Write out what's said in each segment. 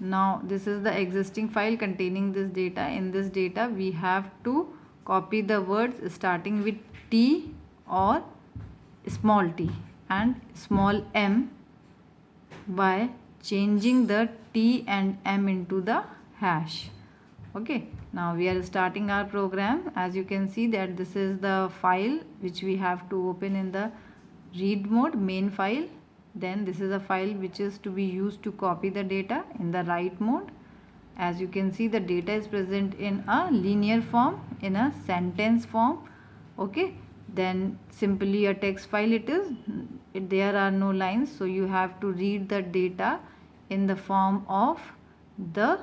Now this is the existing file containing this data. In this data we have to copy the words starting with T or small t and small m by changing the T and M into the hash. Okay, now we are starting our program. As you can see that this is the file which we have to open in the read mode, main file. Then this is a file which is to be used to copy the data in the write mode. As you can see, the data is present in a linear form, in a sentence form. Okay, then simply a text file it is. There are no lines, so you have to read the data in the form of the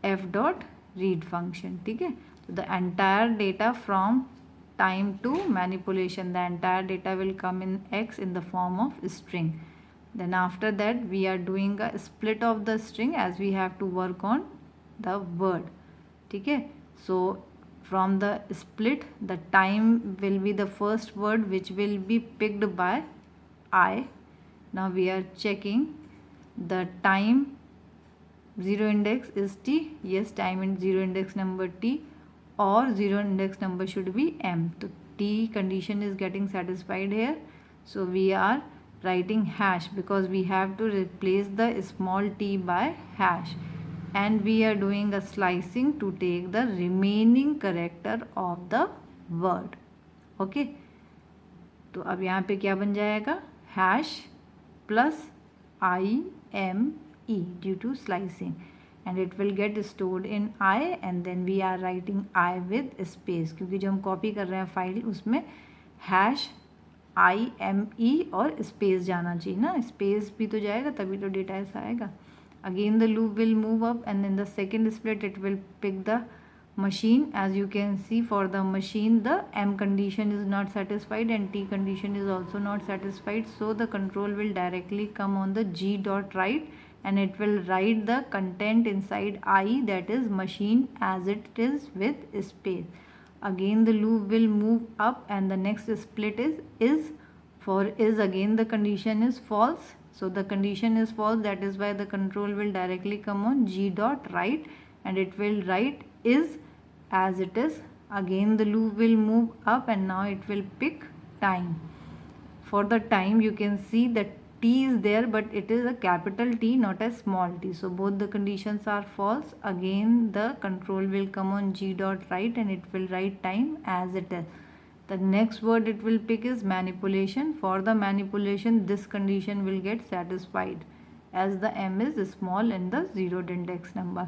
f dot read function. ठीक है, so the entire data from time to manipulation, the entire data will come in x in the form of string. Then after that we are doing a split of the string as we have to work on the word. ठीक है, so from the split the time will be the first word which will be picked by I. Now we are checking the time zero index is t. Yes, time in zero index number t or zero index number should be m. So t condition is getting satisfied here, so we are writing hash because we have to replace the small t by hash, and we are doing a slicing to take the remaining character of the word. Okay, तो अब यहाँ पे क्या बन जाएगा, hash plus I M E due to slicing, and it will get stored in I, and then we are writing I with space क्योंकि जो हम कॉपी कर रहे हैं फाइल उसमें hash I M E और स्पेस जाना चाहिए ना, स्पेस भी तो जाएगा तभी तो डेटा ऐसा आएगा. Again the loop will move up, and in the second split it will pick the machine. As you can see, for the machine the M condition is not satisfied and T condition is also not satisfied, so the control will directly come on the G dot write, and it will write the content inside I, that is machine, as it is with space. Again the loop will move up, and the next split is for is again the condition is false, so the condition is false, that is why the control will directly come on G dot write, and it will write is as it is. Again the loop will move up, and now it will pick time. For the time you can see that T is there, but it is a capital T, not a small t, so both the conditions are false. Again the control will come on G dot write, and it will write time as it is. The next word it will pick is manipulation. For the manipulation this condition will get satisfied as the M is small in the zeroed index number.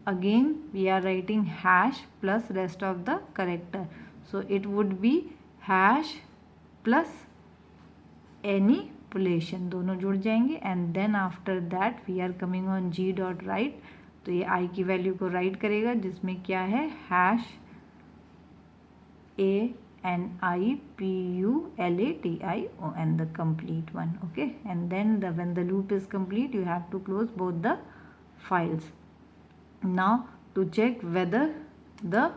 Again we are writing hash plus rest of the character, so it would be hash plus manipulation, दोनों जुड़ जाएंगे. And then after that we are coming on G dot right, तो ये I की value को right करेगा जिसमें क्या है hash ANIPULATIO and the complete one. Okay, and then when the loop is complete you have to close both the files. Now to check whether the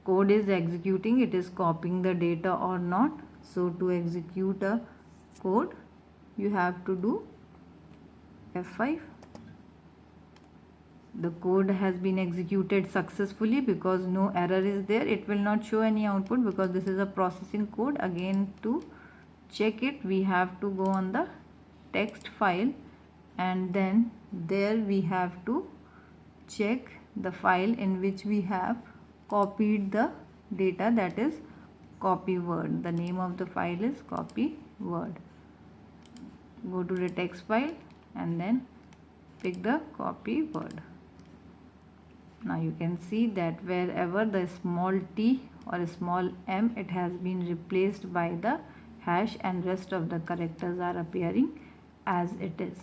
code is executing, it is copying the data or not. So to execute a code you have to do F5. The code has been executed successfully because no error is there. It will not show any output because this is a processing code. Again to check it we have to go on the text file, and then there we have to check the file in which we have copied the data, that is copy word. The name of the file is copy word. Go to the text file and then pick the copy word. Now you can see that wherever the small t or small m, it has been replaced by the hash, and rest of the characters are appearing as it is.